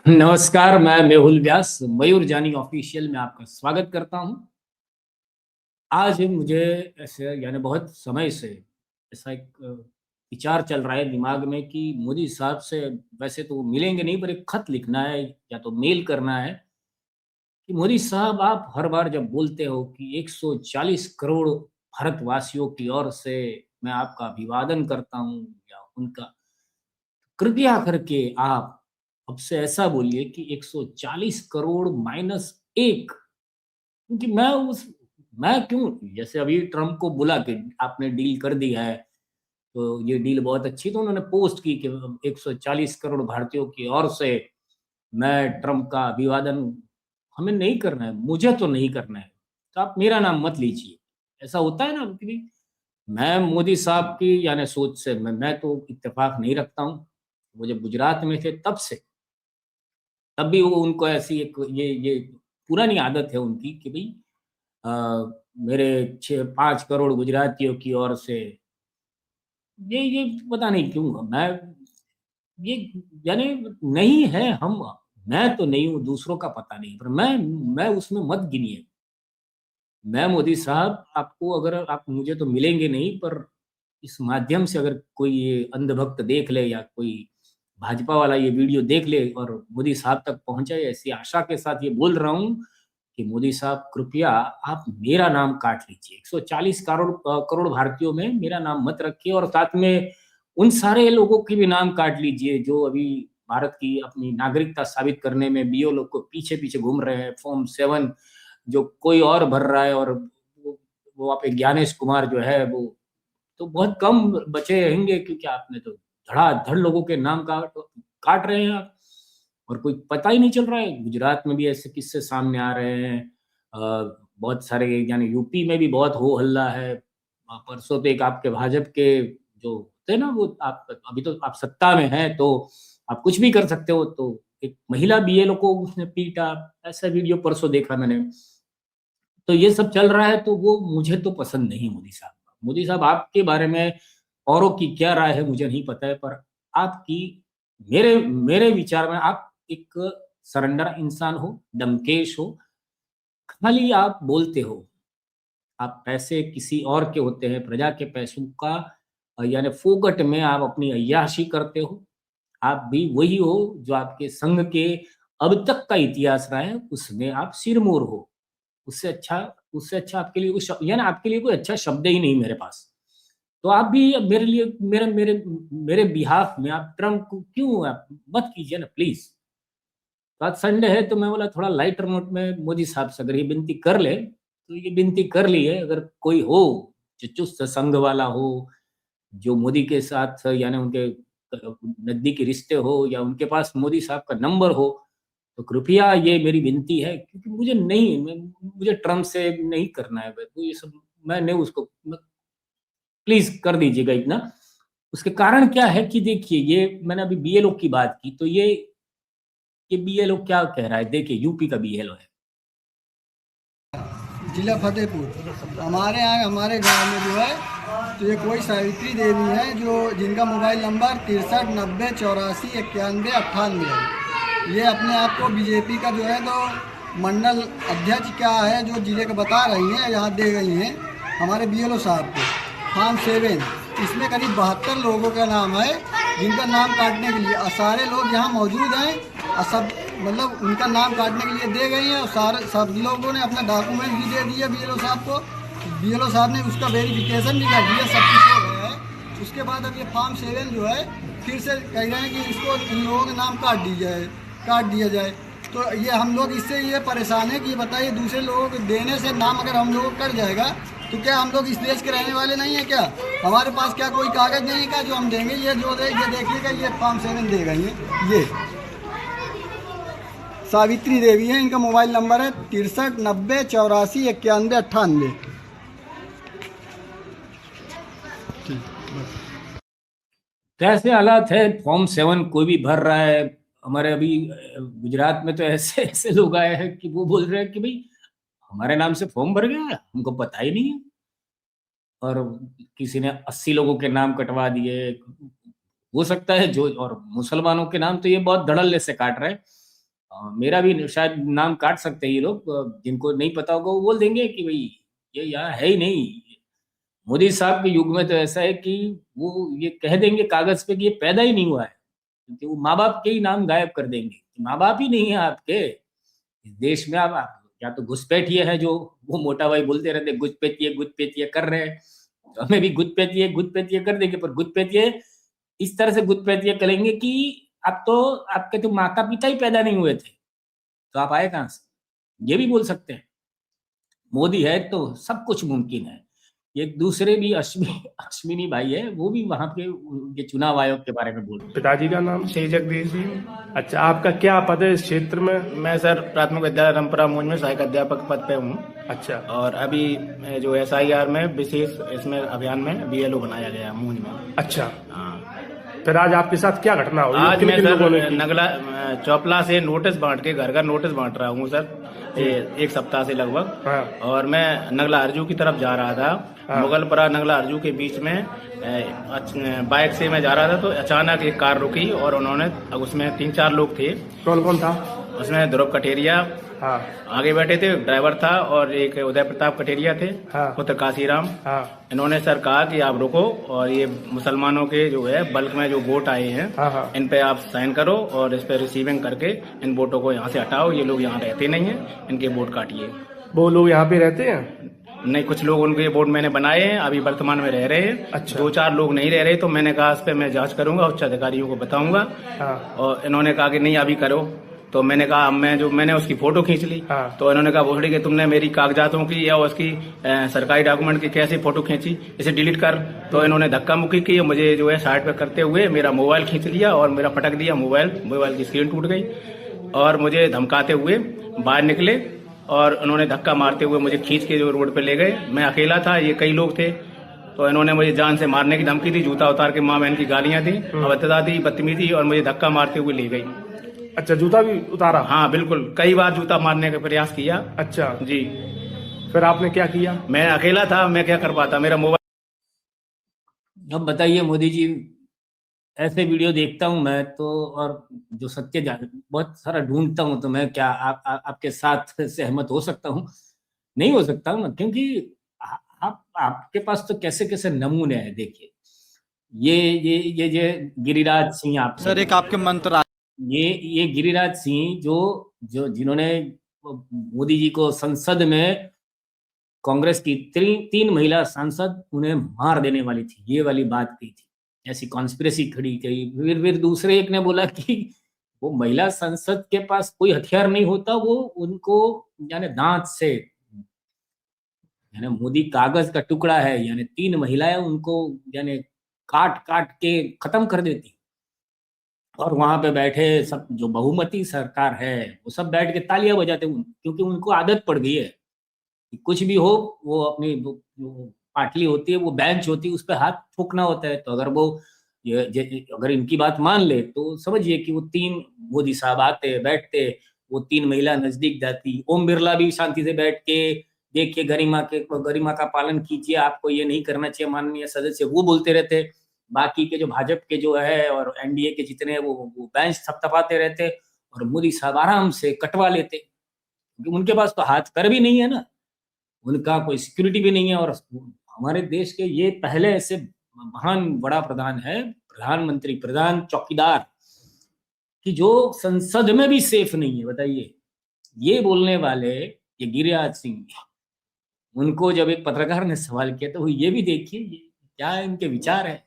नमस्कार, मैं मेहुल व्यास मयूर जानी ऑफिशियल में आपका स्वागत करता हूं। आज मुझे ऐसे बहुत समय से ऐसा एक विचार चल रहा है दिमाग में कि मोदी साहब से वैसे तो मिलेंगे नहीं, पर एक खत लिखना है या तो मेल करना है कि मोदी साहब, आप हर बार जब बोलते हो कि 140 करोड़ भारतवासियों की ओर से मैं आपका अभिवादन करता हूं या उनका, कृपया करके आप अब से ऐसा बोलिए कि 140 करोड़ माइनस एक। क्योंकि मैं क्यों, जैसे अभी ट्रम्प को बोला कि आपने डील कर दी है तो ये डील बहुत अच्छी, तो उन्होंने पोस्ट की कि 140 करोड़ भारतीयों की ओर से मैं ट्रम्प का अभिवादन, हमें नहीं करना है, मुझे तो नहीं करना है, तो आप मेरा नाम मत लीजिए। ऐसा होता है ना कि मैं मोदी साहब की सोच से मैं तो इत्तेफाक नहीं रखता हूँ। वो जब गुजरात में थे तब से, तब भी वो उनको ऐसी एक ये पुरानी आदत है उनकी कि भाई मेरे 5 करोड़ गुजरातियों की ओर से ये पता नहीं क्यों मैं ये यानी नहीं है हम, मैं तो नहीं हूँ, दूसरों का पता नहीं, पर मैं उसमें मत गिनिए। मैं मोदी साहब आपको, अगर आप मुझे तो मिलेंगे नहीं, पर इस माध्यम से अगर कोई ये अंधभक्त देख ले या कोई भाजपा वाला ये वीडियो देख ले और मोदी साहब तक पहुंचे, ऐसी आशा के साथ ये बोल रहा हूं कि मोदी साहब कृपया आप मेरा नाम काट लीजिए। 140 करोड़ करोड़ भारतीयों में मेरा नाम मत रखिए, और साथ में उन सारे लोगों के भी नाम काट लीजिए जो अभी भारत की अपनी नागरिकता साबित करने में बीओ को पीछे पीछे घूम रहे हैं, फॉर्म 7 जो कोई और भर रहा है, और वो आप ज्ञानेश कुमार जो है वो तो बहुत कम बचे रहेंगे, क्योंकि आपने तो धड़ाधड़ लोगों के नाम काट काट रहे हैं आप, और कोई पता ही नहीं चल रहा है। गुजरात में भी ऐसे किस्से सामने आ रहे हैं, बहुत सारे, यूपी में भी बहुत हो हल्ला है। परसों तो एक आपके भाजपा के जो थे ना, वो आप अभी तो आप सत्ता में हैं तो आप कुछ भी कर सकते हो, तो एक महिला बीएलओ को उसने पीटा, ऐसा वीडियो परसों देखा मैंने। तो ये सब चल रहा है, तो वो मुझे तो पसंद नहीं मोदी साहब। मोदी साहब, आपके बारे में औरों की क्या राय है मुझे नहीं पता है, पर आपकी, मेरे मेरे विचार में आप एक सरेंडर इंसान हो, दमकेश हो, खाली आप बोलते हो। आप पैसे किसी और के होते हैं, प्रजा के पैसों का फोकट में आप अपनी अय्याशी करते हो। आप भी वही हो जो आपके संघ के अब तक का इतिहास रहा है, उसमें आप सिरमौर हो। उससे अच्छा आपके लिए कोई आपके लिए कोई अच्छा शब्द ही नहीं मेरे पास। तो आप भी मेरे लिए, मेरे मेरे मेरे बिहाफ में आप ट्रम्प को क्यों आप मत कीजिए ना प्लीज। तो आज संडे है तो मैं बोला थोड़ा लाइटर नोट में मोदी साहब से अगर ये विनती कर ले, तो ये विनती कर ली है, अगर कोई हो जो चुस्त संघ वाला हो, जो मोदी के साथ उनके नजदीकी रिश्ते हो, या उनके पास मोदी साहब का नंबर हो, तो कृपया ये मेरी विनती है, क्योंकि मुझे ट्रम्प से नहीं करना है, तो ये सब मैं नहीं उसको, प्लीज कर दीजिएगा इतना। उसके कारण क्या है कि देखिए, ये मैंने अभी बीएलओ की बात की, तो ये बीएलओ क्या कह रहा है, देखिए यूपी का बीएलओ है। जिला फतेहपुर हमारे यहाँ हमारे गांव में जो है, तो ये कोई सावित्री देवी है जो जिनका मोबाइल नंबर 639084 8198 है। ये अपने आप को बीजेपी का जो है तो मंडल अध्यक्ष क्या है जो जिले का बता रही हैं, यहाँ दे गई हैं हमारे बीएलओ साहब को फॉर्म 7। इसमें करीब 72 लोगों का नाम है जिनका नाम काटने के लिए, और सारे लोग यहाँ मौजूद हैं, और सब मतलब उनका नाम काटने के लिए दे गई हैं, और सारे सब लोगों ने अपना डॉक्यूमेंट भी दे दिया बीएलओ साहब को। बीएलओ साहब ने उसका वेरिफिकेशन भी कर दिया, सब कुछ हो गया है। उसके बाद अब ये फॉर्म 7 जो है फिर से कह रहे हैं कि इसको इन लोगों के नाम काट दिया जाए। तो ये हम लोग इससे ये परेशान है कि बताइए दूसरे लोगों को देने से नाम अगर हम लोगों का कट जाएगा तो क्या हम लोग इस देश के रहने वाले नहीं है क्या? हमारे पास क्या कोई कागज नहीं है क्या जो हम देंगे? ये देखिएगा, ये फॉर्म 7 दे गई है। ये सावित्री देवी है, इनका मोबाइल नंबर है 639084 9198। तो ऐसे हालात है, फॉर्म 7 कोई भी भर रहा है। हमारे अभी गुजरात में तो ऐसे ऐसे लोग आए हैं कि वो बोल रहे हैं कि भाई हमारे नाम से फॉर्म भर गया है, हमको पता ही नहीं है। और किसी ने 80 लोगों के नाम कटवा दिए, हो सकता है जो, और मुसलमानों के नाम तो ये बहुत धड़ल्ले से काट रहे हैं। मेरा भी शायद नाम काट सकते हैं ये लोग, जिनको नहीं पता होगा वो बोल देंगे कि भाई ये यहाँ है ही नहीं। मोदी साहब के युग में तो ऐसा है कि वो ये कह देंगे कागज पे कि ये पैदा ही नहीं हुआ है, क्योंकि वो माँ बाप के ही नाम गायब कर देंगे कि माँ बाप ही नहीं है आपके इस देश में। आप या तो घुसपैठिए है, जो वो मोटा भाई बोलते रहते घुसपैठिए कर रहे हैं, तो हमें भी घुसपैठिए कर देंगे, पर घुसपैठिए इस तरह से घुसपैठिए करेंगे कि अब तो आपके तो माता पिता ही पैदा नहीं हुए थे, तो आप आए कहाँ से, ये भी बोल सकते हैं। मोदी है तो सब कुछ मुमकिन है। एक दूसरे भी अश्विनी भाई है, वो भी वहां के ये चुनाव आयोग के बारे में बोल रहे हैं। पिताजी का नाम श्री जगदीश जी। अच्छा, आपका क्या पद है इस क्षेत्र में? मैं सर प्राथमिक विद्यालय रामपुरा मूंज में सहायक अध्यापक पद पे हूँ। अच्छा, और अभी जो SIR में विशेष इसमें अभियान में BLO बनाया गया है मूंज में। अच्छा। हाँ। फिर आज आपके साथ क्या घटना हुई? आज मैं किन लोगों ने सर की? नगला चौपला से नोटिस बांट के घर घर नोटिस बांट रहा हूँ सर, एक सप्ताह से लगभग। हाँ। और मैं नगला अर्जू की तरफ जा रहा था। हाँ। मुगलपरा नगला अर्जू के बीच में बाइक से मैं जा रहा था, तो अचानक एक कार रुकी और उन्होंने, उसमें 3-4 लोग थे। कौन कौन था? उसमें ध्रुव कटेरिया हाँ। आगे बैठे थे, ड्राइवर था, और एक उदय प्रताप कटेरिया थे, हाँ। पुत्र काशीराम। हाँ। इन्होंने सर कहा कि आप रुको और ये मुसलमानों के जो है बल्क में जो वोट आए हैं, हाँ। हाँ। इन पे आप साइन करो और इस पे रिसीविंग करके इन वोटों को यहाँ से हटाओ। ये लोग यहाँ रहते नहीं हैं, इनके वोट काटिए। वो लोग यहाँ पे रहते हैं? नहीं, कुछ लोग उनके वोट मैंने बनाए हैं, अभी वर्तमान में रह रहे हैं। अच्छा। 2-4 लोग नहीं रह रहे, तो मैंने कहा इस पे मैं जांच करूंगा, उच्च अधिकारियों को बताऊंगा। हाँ। और इन्होंने कहा कि नहीं अभी करो, तो मैंने कहा मैंने उसकी फोटो खींच ली। हाँ। तो इन्होंने कहा बोली कि तुमने मेरी कागजातों की या उसकी सरकारी डॉक्यूमेंट की कैसे फोटो खींची, इसे डिलीट कर। तो इन्होंने धक्का मुक्की की, मुझे जो है साइड पे करते हुए मेरा मोबाइल खींच लिया और मेरा पटक दिया मोबाइल की स्क्रीन टूट गई, और मुझे धमकाते हुए बाहर निकले और उन्होंने धक्का मारते हुए मुझे खींच के जो रोड पे ले गए। मैं अकेला था, ये कई लोग थे, तो इन्होंने मुझे जान से मारने की धमकी दी, जूता उतार के माँ बहन की गालियां दी, अभद्रता दी, बदतमीजी, और मुझे धक्का मारते हुए ले गई। अच्छा, जूता भी उतारा? हाँ बिल्कुल, कई बार जूता मारने का प्रयास किया। अच्छा जी। फिर आपने क्या किया? मैं अकेला था, मैं क्या कर पाता, मेरा मोबाइल। अब बताइए मोदी जी, ऐसे वीडियो देखता हूं मैं तो, और जो सत्य बहुत सारा ढूंढता हूं, तो मैं क्या आपके साथ सहमत हो सकता हूं? नहीं हो सकता हूं, क्योंकि आपके पास तो कैसे कैसे नमूने हैं। देखिए, ये गिरिराज सिंह, आप सर एक आपके मंत्र ये गिरिराज सिंह जो जो जिन्होंने मोदी जी को संसद में, कांग्रेस की 3 महिला सांसद उन्हें मार देने वाली थी, ये वाली बात कही थी, ऐसी कॉन्स्पिरेसी खड़ी कही। फिर दूसरे एक ने बोला कि वो महिला संसद के पास कोई हथियार नहीं होता, वो उनको यानी दांत से, यानी मोदी कागज का टुकड़ा है, यानी 3 महिलाएं उनको यानी काट काट के खत्म कर देती। और वहां पे बैठे सब जो बहुमती सरकार है, वो सब बैठ के तालियां बजाते, क्योंकि उनको आदत पड़ गई है कि कुछ भी हो, वो अपनी जो पाटली होती है, वो बेंच होती है, उस पर हाथ ठोकना होता है। तो अगर वो अगर इनकी बात मान ले, तो समझिए कि वो 3 मोदी साहब आते बैठते, वो 3 महिला नजदीक जाती। ओम बिरला भी शांति से बैठ के, देखिए गरिमा का पालन कीजिए, आपको ये नहीं करना चाहिए माननीय सदस्य, वो बोलते रहते। बाकी के जो भाजपा के जो है और NDA के जितने वो बेंच थपथपाते रहते, और मोदी साहब आराम से कटवा लेते, क्योंकि उनके पास तो हाथ पैर भी नहीं है ना, उनका कोई सिक्योरिटी भी नहीं है। और हमारे देश के ये पहले ऐसे महान बड़ा प्रधान है, प्रधानमंत्री, प्रधान चौकीदार, कि जो संसद में भी सेफ नहीं है। बताइए, ये बोलने वाले ये गिरिराज सिंह, उनको जब एक पत्रकार ने सवाल किया, तो ये भी देखिए ये क्या इनके विचार है।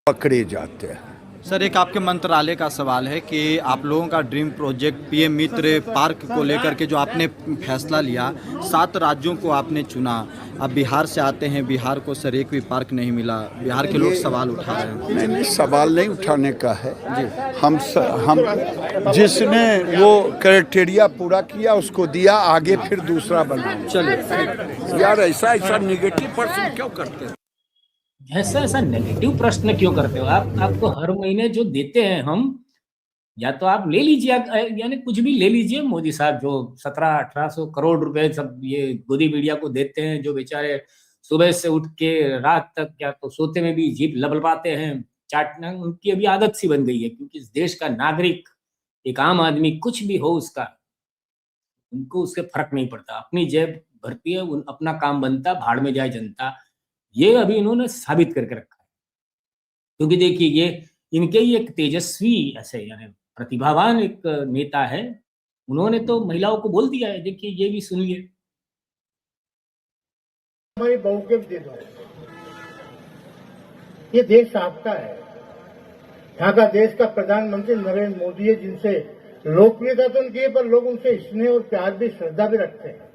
पकड़े जाते हैं। सर एक आपके मंत्रालय का सवाल है कि आप लोगों का ड्रीम प्रोजेक्ट PM मित्र पार्क को लेकर के जो आपने फैसला लिया, 7 राज्यों को आपने चुना, अब बिहार से आते हैं, बिहार को सर एक भी पार्क नहीं मिला, बिहार के लोग सवाल उठा रहे हैं। नहीं, सवाल नहीं उठाने का है। हम जिसने वो क्राइटेरिया पूरा किया उसको दिया, आगे फिर दूसरा बनाओ। चलिए यार ऐसा निगेटिव प्रश्न क्यों करते हैं? ऐसा नेगेटिव प्रश्न क्यों करते हो आप? आपको हर महीने जो देते हैं हम, या तो आप ले लीजिए, यानी कुछ भी ले लीजिए। मोदी साहब जो 1700-1800 करोड़ रुपए सब ये गोदी मीडिया को देते हैं, जो बेचारे सुबह से उठ के रात तक या तो सोते में भी जीभ लबलबाते हैं, चाटना उनकी अभी आदत सी बन गई है, क्योंकि इस देश का नागरिक एक आम आदमी कुछ भी हो उसका, उनको उससे फर्क नहीं पड़ता, अपनी जेब भरती है, अपना काम बनता, भाड़ में जाए जनता। ये अभी इन्होंने साबित करके रखा है, क्योंकि देखिए ये इनके ही एक तेजस्वी ऐसे यानी प्रतिभावान एक नेता है, उन्होंने तो महिलाओं को बोल दिया है, देखिए ये भी सुनिए। हमारी बहू के भी दे दो, ये देश आपका है, यहाँ का देश का प्रधानमंत्री नरेंद्र मोदी है, जिनसे लोकप्रियता तो उनकी है पर लोग उनसे स्नेह और प्यार भी, श्रद्धा भी रखते हैं,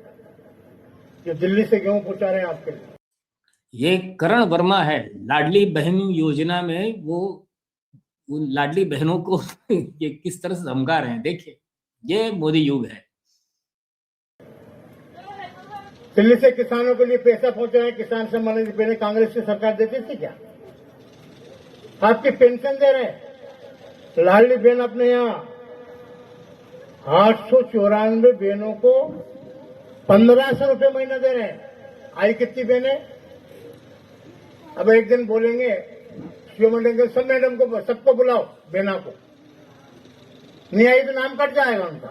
जो दिल्ली से गेहूं पहुंचा रहे हैं आपके लिए। ये करण वर्मा है, लाडली बहन योजना में वो उन लाडली बहनों को ये किस तरह से धमका रहे हैं, देखिए ये मोदी युग है। दिल्ली से किसानों के लिए पैसा पहुंच रहा है, किसान सम्मान निधि पहले कांग्रेस की सरकार देती थी क्या? आपकी पेंशन दे रहे हैं, लाडली बहन अपने यहाँ 894 बहनों को 1500 रुपये महीना दे रहे हैं। आई कितनी बहनें? अब एक दिन बोलेंगे सब मैडम को, सबको बुलाओ, बहना को नहीं आई तो नाम कट जाएगा उनका,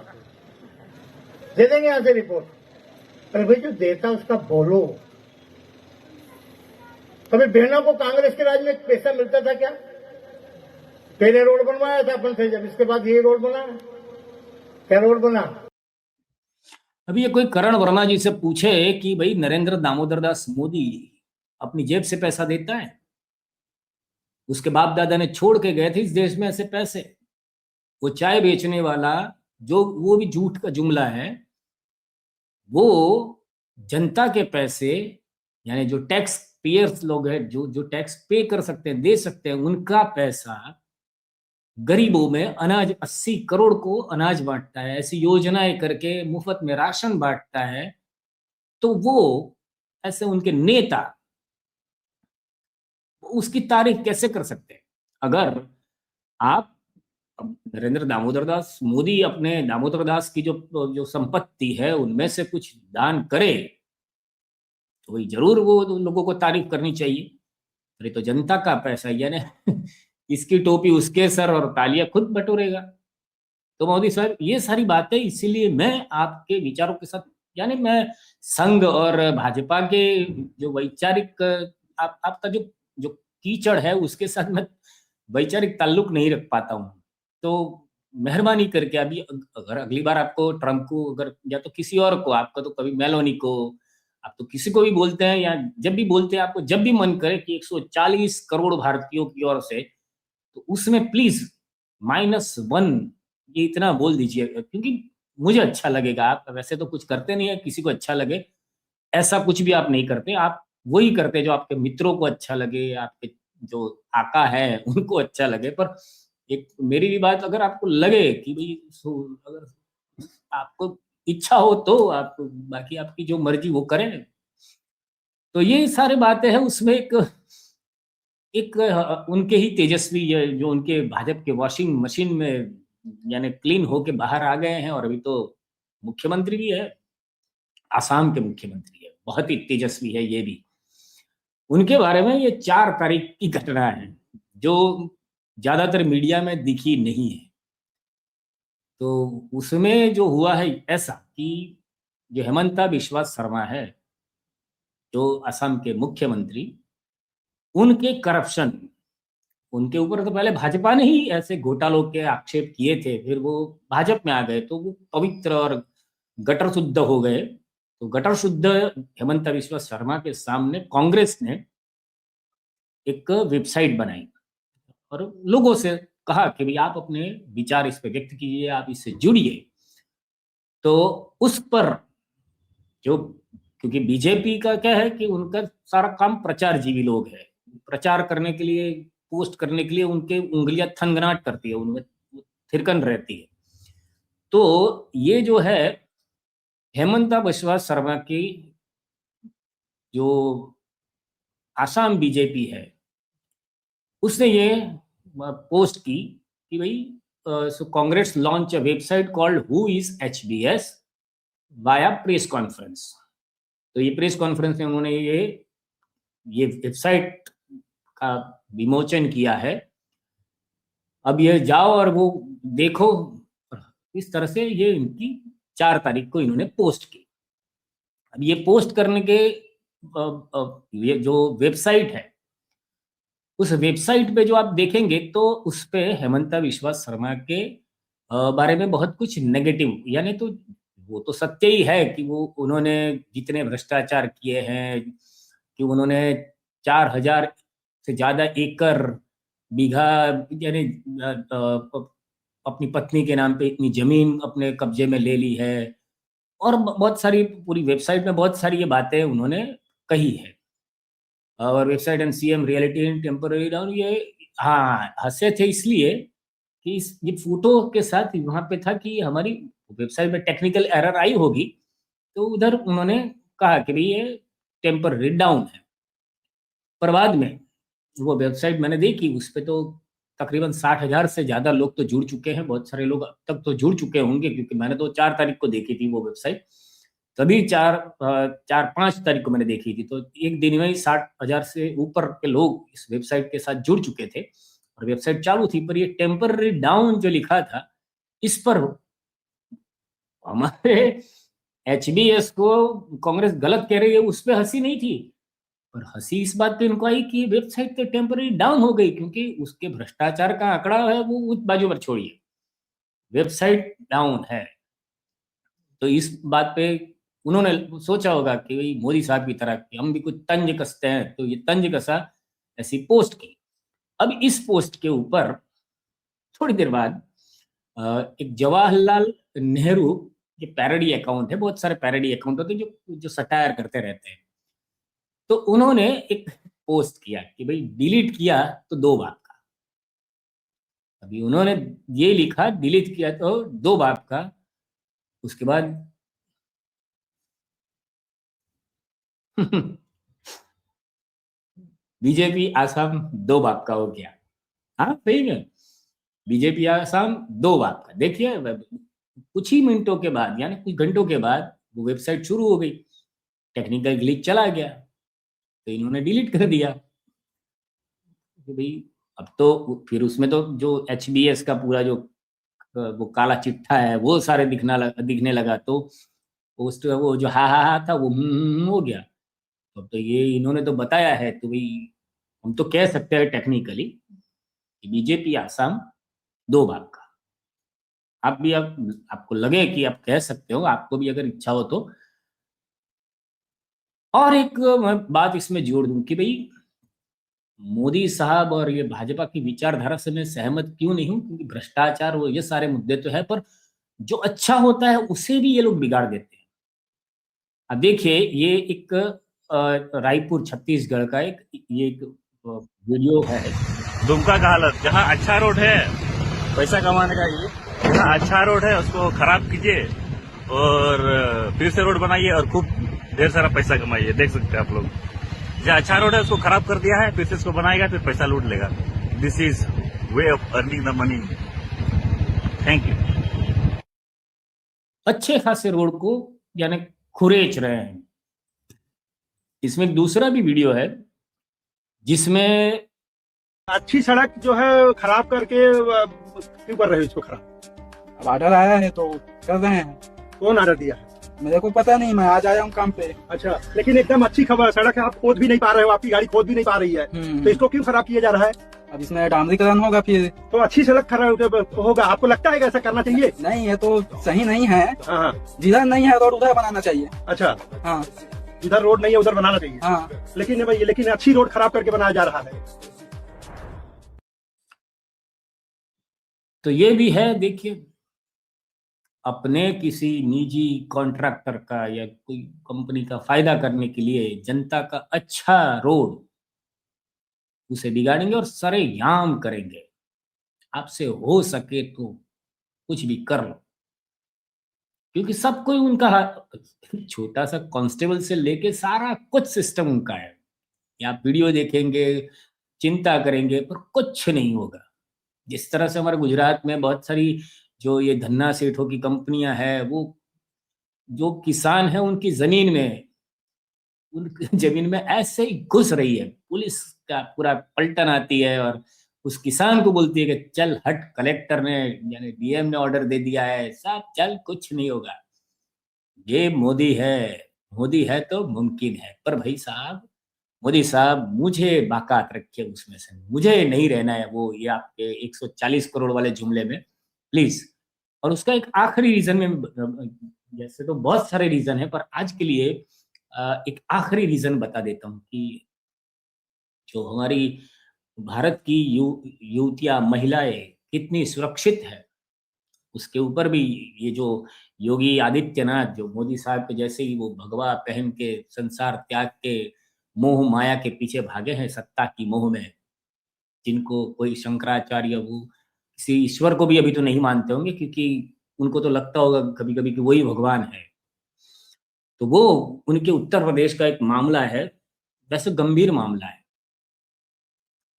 दे देंगे यहां से रिपोर्ट। अरे भाई जो देता उसका बोलो। कभी बहनों को कांग्रेस के राज में पैसा मिलता था क्या? पहले रोड बनवाया था अपन थे जब, इसके बाद ये रोड बना, क्या रोड बना? अभी ये कोई करण वर्मा जी से पूछे कि भाई नरेंद्र दामोदर दास मोदी अपनी जेब से पैसा देता है, उसके बाप दादा ने छोड़ के गए थे इस देश में ऐसे पैसे। वो चाय बेचने वाला जो, वो भी झूठ का जुमला है, वो जनता के पैसे यानी जो टैक्स पेयर्स लोग हैं, जो टैक्स पे कर सकते हैं, दे सकते हैं, उनका पैसा गरीबों में अनाज 80 करोड़ को अनाज बांटता है, ऐसी योजनाएं करके मुफ्त में राशन बांटता है। तो वो ऐसे उनके नेता उसकी तारीफ कैसे कर सकते हैं? अगर आप नरेंद्र दामोदर दास मोदी अपने दामोदर दास की जो संपत्ति है उनमें से कुछ दान करे तो वही जरूर वो लोगों को तारीफ करनी चाहिए। अरे तो जनता का पैसा, यानी इसकी टोपी उसके सर और तालियां खुद बटोरेगा। तो मोदी साहब ये सारी बातें, इसीलिए मैं आपके विचारों के साथ, यानी मैं संघ और भाजपा के जो वैचारिक आपका जो कीचड़ है उसके साथ मैं वैचारिक ताल्लुक नहीं रख पाता हूँ। तो मेहरबानी करके अभी अगर अगली बार आपको ट्रंप को, अगर या तो किसी और को, आपका तो कभी मेलोनी को, आप तो किसी को भी बोलते हैं, या जब भी बोलते हैं आपको जब भी मन करे कि 140 करोड़ भारतीयों की ओर से, तो उसमें प्लीज -1 ये इतना बोल दीजिए, क्योंकि मुझे अच्छा लगेगा। आप वैसे तो कुछ करते नहीं है किसी को अच्छा लगे, ऐसा कुछ भी आप नहीं करते। आप वही करते जो आपके मित्रों को अच्छा लगे, आपके जो आका है उनको अच्छा लगे। पर एक मेरी भी बात, अगर आपको लगे कि भाई अगर आपको इच्छा हो तो आप, बाकी आपकी जो मर्जी वो करें। तो ये सारी बातें हैं, उसमें एक उनके ही तेजस्वी जो उनके भाजपा के वॉशिंग मशीन में यानी क्लीन होके बाहर आ गए हैं, और अभी तो मुख्यमंत्री भी है, आसाम के मुख्यमंत्री है, बहुत ही तेजस्वी है ये भी। उनके बारे में ये 4 तारीख की घटना है जो ज्यादातर मीडिया में दिखी नहीं है। तो उसमें जो हुआ है ऐसा कि जो हेमंता बिस्वा शर्मा है, जो असम के मुख्यमंत्री, उनके करप्शन, उनके ऊपर तो पहले भाजपा ने ही ऐसे घोटालों के आक्षेप किए थे, फिर वो भाजपा में आ गए तो वो पवित्र और गटर शुद्ध हो गए। तो गटर शुद्ध हेमंता बिस्वा शर्मा के सामने कांग्रेस ने एक वेबसाइट बनाई और लोगों से कहा कि भाई आप अपने विचार इस पे व्यक्त कीजिए, आप इससे जुड़िए। तो उस पर जो, क्योंकि बीजेपी का क्या है कि उनका सारा काम प्रचार जीवी लोग है, प्रचार करने के लिए, पोस्ट करने के लिए उनके उंगलियां थनगनाट करती है, उनमें थिरकन रहती है। तो ये जो है हेमंता बिस्वा शर्मा की जो आसाम बीजेपी है, उसने ये पोस्ट की कि भाई so Congress launch a website called who is HBS via press conference. तो ये प्रेस कॉन्फ्रेंस में उन्होंने ये वेबसाइट का विमोचन किया है। अब ये जाओ और वो देखो, इस तरह से ये इनकी 4 तारीख को इन्होंने पोस्ट की। अब ये पोस्ट करने के ये जो वेबसाइट है, उस वेबसाइट पे जो आप देखेंगे तो उस पे हेमंता विश्वा शर्मा के बारे में बहुत कुछ नेगेटिव, यानी तो वो तो सत्य ही है कि वो उन्होंने जितने भ्रष्टाचार किए हैं, कि उन्होंने 4000 से ज़्यादा एकड़ बीघा यानी अपनी पत्नी के नाम पे इतनी ज़मीन अपने कब्जे में ले ली है, और बहुत सारी पूरी वेबसाइट में बहुत सारी ये बातें उन्होंने कही है। और website and CM reality in temporary down, ये हाँ हंसे थे इसलिए कि ये फोटो के साथ वहाँ पे था कि हमारी वेबसाइट में टेक्निकल एरर आई होगी, तो उधर उन्होंने कहा कि भाई ये टेम्पररी डाउन है। पर बाद में वो वेबसाइट मैंने देखी, उस पर तो तकरीबन 60,000 से ज़्यादा लोग तो जुड़ चुके हैं, बहुत सारे लोग अब तक तो जुड़ चुके होंगे, क्योंकि मैंने तो 4 तारीख को देखी थी वो वेबसाइट, तभी 4-5 तारीख को मैंने देखी थी, तो एक दिन में ही 60,000 से ऊपर के लोग इस वेबसाइट के साथ जुड़ चुके थे और वेबसाइट चालू थी। पर ये टेम्पररी डाउन जो लिखा था, इस पर हमारे एचबीएस को कांग्रेस गलत कह रही है, उस पर हंसी नहीं थी, पर हंसी इस बात पे इनको आई कि वेबसाइट तो टेम्पररी डाउन हो गई, क्योंकि उसके भ्रष्टाचार का आंकड़ा है वो उस बाजू पर छोड़िए, वेबसाइट डाउन है। तो इस बात पे उन्होंने सोचा होगा कि भाई मोदी साहब की तरह कि हम भी कुछ तंज कसते हैं, तो ये तंज कसा ऐसी पोस्ट की। अब इस पोस्ट के ऊपर थोड़ी देर बाद एक जवाहरलाल नेहरू के पैरोडी अकाउंट है, बहुत सारे पैरोडी अकाउंट होते हैं जो सटायर करते रहते हैं, तो उन्होंने एक पोस्ट किया कि भाई डिलीट किया तो 2 बाप का। अभी उन्होंने ये लिखा डिलीट किया तो 2 बाप का, उसके बाद बीजेपी आसाम 2 बाप का हो गया। हाँ सही में बीजेपी आसाम 2 बाप का। देखिए कुछ ही मिनटों के बाद यानी कुछ घंटों के बाद वो वेबसाइट शुरू हो गई, टेक्निकल ग्लिच चला गया, तो इन्होंने डिलीट कर दिया कि भाई अब तो फिर उसमें तो जो एचबीएस का पूरा जो वो काला चिट्ठा है वो सारे दिखने लगा, तो पोस्ट वो जो हा था वो हो गया। अब तो ये इन्होंने तो बताया है, तो भाई हम तो कह सकते हैं टेक्निकली कि बीजेपी आसाम 2 बाप का। आप भी आपको लगे कि आप कह सकते हो, आपको भी अगर इच्छा हो तो। और एक मैं बात इसमें जोड़ दूं कि भाई मोदी साहब और ये भाजपा की विचारधारा से मैं सहमत क्यों नहीं हूं, क्योंकि भ्रष्टाचार वो ये सारे मुद्दे तो है, पर जो अच्छा होता है उसे भी ये लोग बिगाड़ देते हैं। अब देखिए ये एक रायपुर छत्तीसगढ़ का एक वीडियो है। दुमका का हालत, जहाँ अच्छा रोड है पैसा कमाने का, ये जहाँ अच्छा रोड है उसको खराब कीजिए और फिर से रोड बनाइए और खूब ढेर सारा पैसा कमाइए। देख सकते हैं आप लोग, जहाँ अच्छा रोड है उसको खराब कर दिया है, फिर से इसको बनाएगा, फिर पैसा लूट लेगा। This is way of earning the money. Thank you. अच्छे खासे रोड को यानी खुरेच रहे हैं। इसमें एक दूसरा भी वीडियो है जिसमें अच्छी सड़क जो है खराब करके क्यों कर रहे हो इसको खराब? अब ऑर्डर आया है तो कर रहे हैं। कौन ऑर्डर दिया है? मेरे को पता नहीं, मैं आज आया हूँ काम पे। अच्छा, लेकिन एकदम अच्छी खबर सड़क है, आप खोद भी नहीं पा रहे हो, आपकी गाड़ी खोद भी नहीं पा रही है, तो इसको क्यों खराब किया जा रहा है? अब इसमें डामरीकरण होगा फिर तो अच्छी सड़क खराब होगा। आपको लगता है कि ऐसा करना चाहिए? नहीं, ये तो सही नहीं है। हाँ, जिधर नहीं है रोड उधर बनाना चाहिए। अच्छा, हाँ, जिधर रोड नहीं है उधर बनाना चाहिए। हाँ, लेकिन अच्छी रोड खराब करके बनाया जा रहा है। तो ये भी है। देखिए अपने किसी निजी कॉन्ट्रैक्टर का या कोई कंपनी का फायदा करने के लिए जनता का अच्छा रोड उसे बिगाड़ेंगे और सरेआम करेंगे। आपसे हो सके तो कुछ भी कर लो, क्योंकि सब कोई उनका छोटा सा कांस्टेबल से लेके सारा कुछ सिस्टम उनका है। या आप वीडियो देखेंगे, चिंता करेंगे, पर कुछ नहीं होगा। जिस तरह से हमारे गुजरात में बहुत सारी जो ये धन्ना सेठों की कंपनियां हैं, वो जो किसान है उनकी जमीन में ऐसे ही घुस रही है, पुलिस का पूरा पलटन आती है और उस किसान को बोलती है कि चल हट, कलेक्टर ने यानी डीएम ने ऑर्डर दे दिया है, साहब चल कुछ नहीं होगा, ये मोदी है तो मुमकिन है। पर भाई साहब, मोदी साहब मुझे बाकात रखिए उसमें से, मुझे नहीं रहना है वो ये आपके 140 करोड़ वाले जुमले में प्लीज। और उसका एक आखिरी रीजन में, जैसे तो बहुत सारे रीजन है पर आज के लिए एक आखिरी रीजन बता देता हूँ कि जो हमारी भारत की युवतियां, महिलाएं कितनी सुरक्षित है, उसके ऊपर भी ये जो योगी आदित्यनाथ जो मोदी साहब के जैसे ही वो भगवा पहन के संसार त्याग के मोह माया के पीछे भागे हैं सत्ता की मोह में, जिनको कोई शंकराचार्य वो किसी ईश्वर को भी अभी तो नहीं मानते होंगे, क्योंकि उनको तो लगता होगा कभी कभी कि वही भगवान है। तो वो उनके उत्तर प्रदेश का एक मामला है, वैसे गंभीर मामला है।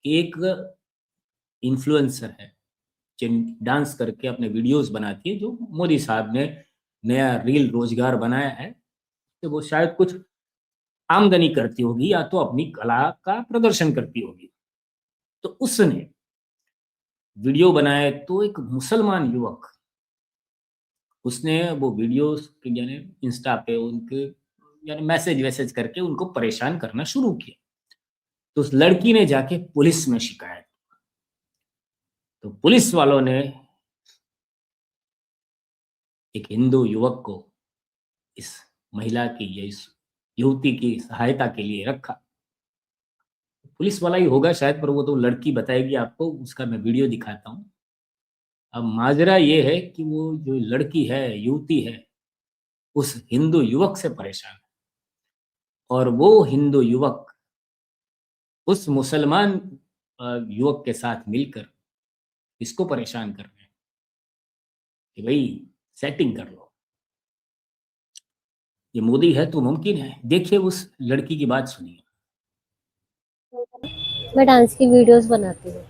एक इन्फ्लुएंसर है जिन डांस करके अपने वीडियोस बनाती है, जो मोदी साहब ने नया रील रोजगार बनाया है, तो वो शायद कुछ आमदनी करती होगी या तो अपनी कला का प्रदर्शन करती होगी। तो उसने वीडियो बनाए, तो एक मुसलमान युवक, उसने वो वीडियोस यानी इंस्टा पे उनके यानी मैसेज करके उनको परेशान करना शुरू किया। तो उस लड़की ने जाके पुलिस में शिकायत, तो पुलिस वालों ने एक हिंदू युवक को इस महिला की या इस युवती की सहायता के लिए रखा। पुलिस वाला ही होगा शायद, पर वो तो लड़की बताएगी आपको, उसका मैं वीडियो दिखाता हूँ। अब माजरा ये है कि वो जो लड़की है, युवती है, उस हिंदू युवक से परेशान है, और वो हिंदू युवक उस मुसलमान युवक के साथ मिलकर इसको परेशान कर रहे हैं कि भाई सेटिंग कर लो, ये मोदी है तो मुमकिन है। देखिए उस लड़की की बात सुनिए। मैं डांस की वीडियोस बनाती हूँ।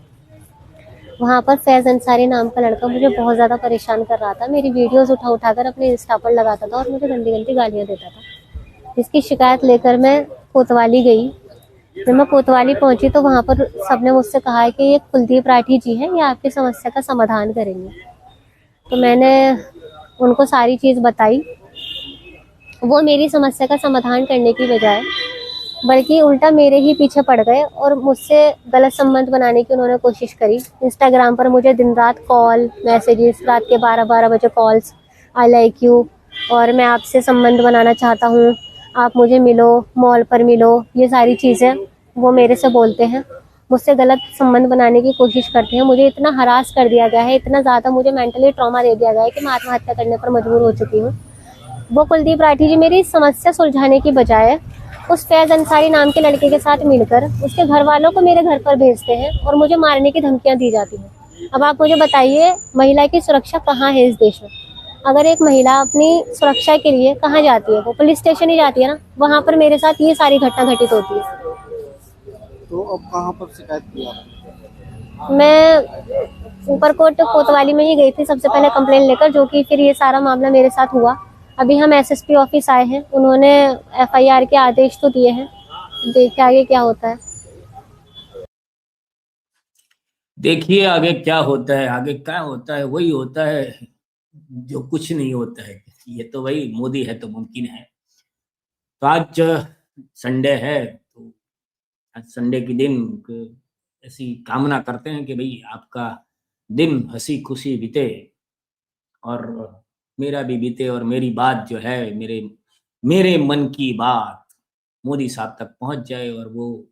वहाँ पर फैज़ अंसारी नाम का लड़का मुझे बहुत ज़्यादा परेशान कर रहा था। मेरी वीडियोस उठा कर अपने इंस्टा पर लगाता था और मुझे गंदी गंदी गालियाँ देता था। इसकी शिकायत लेकर मैं कोतवाली गई। जब मैं कोतवाली पहुँची तो वहाँ पर सबने मुझसे कहा है कि ये कुलदीप राठी जी हैं, ये आपकी समस्या का समाधान करेंगे। तो मैंने उनको सारी चीज़ बताई। वो मेरी समस्या का समाधान करने की बजाय बल्कि उल्टा मेरे ही पीछे पड़ गए और मुझसे गलत संबंध बनाने की उन्होंने कोशिश करी। इंस्टाग्राम पर मुझे दिन रात कॉल, मैसेजेस, रात के 12-12 बजे कॉल्स, आई लाइक यू और मैं आपसे संबंध बनाना चाहता हूँ, आप मुझे मिलो, मॉल पर मिलो, ये सारी चीज़ें वो मेरे से बोलते हैं। मुझसे गलत संबंध बनाने की कोशिश करते हैं। मुझे इतना हरास कर दिया गया है, इतना ज़्यादा मुझे मेंटली ट्रॉमा दे दिया गया है कि मैं आत्महत्या करने पर मजबूर हो चुकी हूँ। वो कुलदीप राठी जी मेरी समस्या सुलझाने की बजाय उस फैज़ अंसारी नाम के लड़के के साथ मिलकर उसके घर वालों को मेरे घर पर भेजते हैं और मुझे मारने की धमकियां दी जाती हैं। अब आप मुझे बताइए, महिला की सुरक्षा कहाँ है इस देश में? अगर एक महिला अपनी सुरक्षा के लिए कहाँ जाती है? वो पुलिस स्टेशन ही जाती है ना। वहाँ पर मेरे साथ ये सारी घटना घटित होती है। तो अब कहाँ पर शिकायत की आपने? मैं ऊपरकोट कोतवाली में ही गई थी सबसे पहले कंप्लेन लेकर, जो कि फिर ये सारा मामला मेरे साथ हुआ। अभी हम एसएसपी ऑफिस आए हैं, उन्होंने एफआईआर के आदेश तो दिए हैं, देखिए आगे क्या होता है। देखिए आगे क्या होता है। आगे क्या होता है? वही होता है जो कुछ नहीं होता है। ये तो वही मोदी है तो मुमकिन है। तो आज संडे है, तो आज संडे के दिन ऐसी कामना करते हैं कि भाई आपका दिन हंसी खुशी बीते और मेरा भी बीते और मेरी बात जो है, मेरे मन की बात मोदी साहब तक पहुंच जाए और वो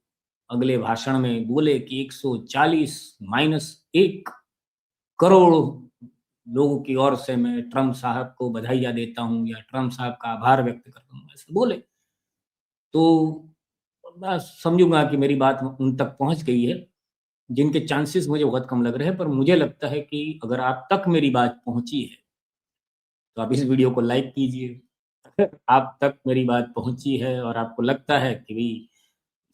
अगले भाषण में बोले कि 140-1 करोड़ लोगों की ओर से मैं ट्रम्प साहब को बधाइयां देता हूं या ट्रम्प साहब का आभार व्यक्त करता हूं, ऐसे बोले तो मैं समझूंगा कि मेरी बात उन तक पहुंच गई है, जिनके चांसेस मुझे बहुत कम लग रहे हैं। पर मुझे लगता है कि अगर आप तक मेरी बात पहुंची है तो आप इस वीडियो को लाइक कीजिए। आप तक मेरी बात पहुंची है और आपको लगता है कि भाई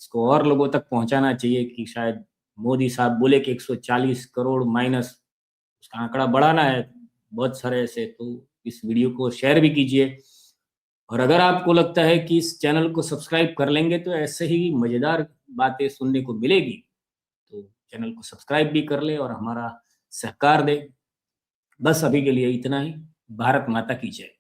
इसको और लोगों तक पहुंचाना चाहिए कि शायद मोदी साहब बोले कि 140 करोड़ माइनस उसका आंकड़ा बढ़ाना है, बहुत सारे ऐसे, तो इस वीडियो को शेयर भी कीजिए। और अगर आपको लगता है कि इस चैनल को सब्सक्राइब कर लेंगे तो ऐसे ही मज़ेदार बातें सुनने को मिलेगी, तो चैनल को सब्सक्राइब भी कर ले और हमारा सहकार दे। बस अभी के लिए इतना ही। भारत माता की जय।